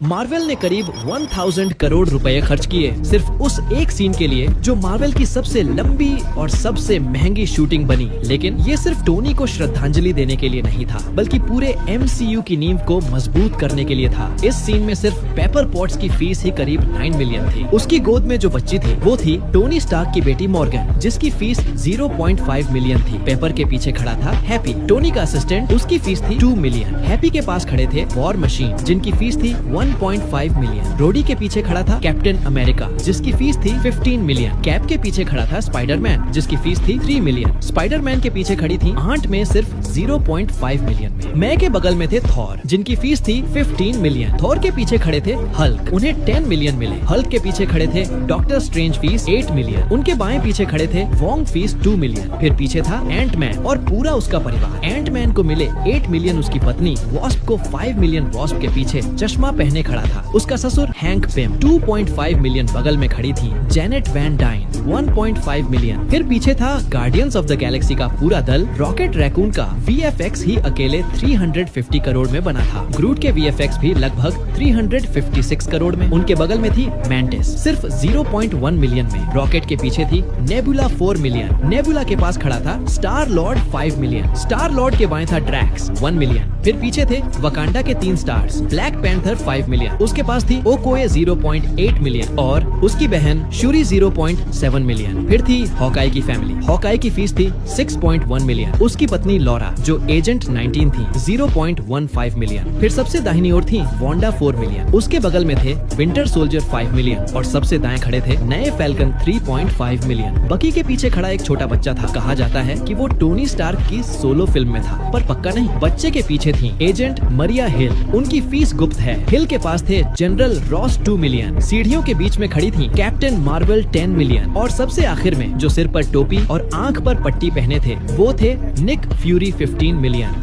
Marvel ने करीब 1000 करोड़ रुपए खर्च किए सिर्फ उस एक सीन के लिए जो मार्वल की सबसे लंबी और सबसे महंगी शूटिंग बनी। लेकिन ये सिर्फ टोनी को श्रद्धांजलि देने के लिए नहीं था, बल्कि पूरे MCU की नींव को मजबूत करने के लिए था। इस सीन में सिर्फ पेपर पॉट्स की फीस ही करीब 9 मिलियन थी। उसकी गोद में जो बच्ची थी वो थी टोनी स्टार्क की बेटी मॉर्गन, जिसकी फीस 0.5 मिलियन थी। पेपर के पीछे खड़ा था हैप्पी, टोनी का असिस्टेंट, उसकी फीस थी 2 मिलियन। हैप्पी के पास खड़े थे वॉर मशीन, जिनकी फीस थी 1.5 मिलियन। रोडी के पीछे खड़ा था कैप्टन अमेरिका, जिसकी फीस थी 15 मिलियन। कैप के पीछे खड़ा था स्पाइडरमैन, जिसकी फीस थी 3 मिलियन। स्पाइडरमैन के पीछे खड़ी थी आंट में सिर्फ 0.5 मिलियन में। मैं के बगल में थे थॉर, जिनकी फीस थी 15 मिलियन। थॉर के पीछे खड़े थे हल्क, उन्हें 10 मिलियन मिले। हल्क के पीछे खड़े थे डॉक्टर स्ट्रेंज, फीस 8 मिलियन। उनके बाएं पीछे खड़े थे वोंग, फीस 2 मिलियन। फिर पीछे था एंटमैन और पूरा उसका परिवार। एंटमैन को मिले 8 मिलियन, उसकी पत्नी वॉस्प को 5 मिलियन। वॉस्प के पीछे चश्मा पहने खड़ा था उसका ससुर हैंक पिम। 2.5 मिलियन बगल में खड़ी थी जेनेट वैन डाइन, 1.5 मिलियन। फिर पीछे था गार्डियंस ऑफ द गैलेक्सी का पूरा दल। रॉकेट रैकून का VFX ही अकेले 350 करोड़ में बना था। ग्रूट के VFX भी लगभग 356 करोड़ में। उनके बगल में थी मैंटिस, सिर्फ 0.1 मिलियन में। रॉकेट के पीछे थी नेबुला 4 मिलियन। नेबुला के पास खड़ा था star Lord 5 million. Star Lord के बाएं था ड्रैक्स 1 मिलियन। फिर पीछे थे वकांडा के 3 स्टार्स, ब्लैक पैंथर 5 मिलियन। उसके पास थी ओकोए 0.8 मिलियन और उसकी बहन शूरी 0.7 मिलियन। फिर थी हॉकाई की फैमिली। हॉकाई की फीस थी 6.1 मिलियन। उसकी पत्नी लॉरा जो एजेंट 19 थी, 0.15 मिलियन। फिर सबसे दाहिनी ओर थी वांडा 4 मिलियन। उसके बगल में थे विंटर सोल्जर 5 मिलियन और सबसे दाएं खड़े थे नए फैल्कन 3.5 मिलियन। बकी के पीछे खड़ा एक छोटा बच्चा था। कहा जाता है कि वो टोनी स्टार्क की सोलो फिल्म में था, पर पक्का नहीं। बच्चे के पीछे थी एजेंट मरिया हिल, उनकी फीस गुप्त है। हिल के पास थे जनरल रॉस 2 मिलियन। सीढ़ियों के बीच में खड़ी थी कैप्टन मार्वल 10 मिलियन। और सबसे आखिर में जो सिर पर टोपी और आंख पर पट्टी पहने थे वो थे निक फ्यूरी 15 मिलियन।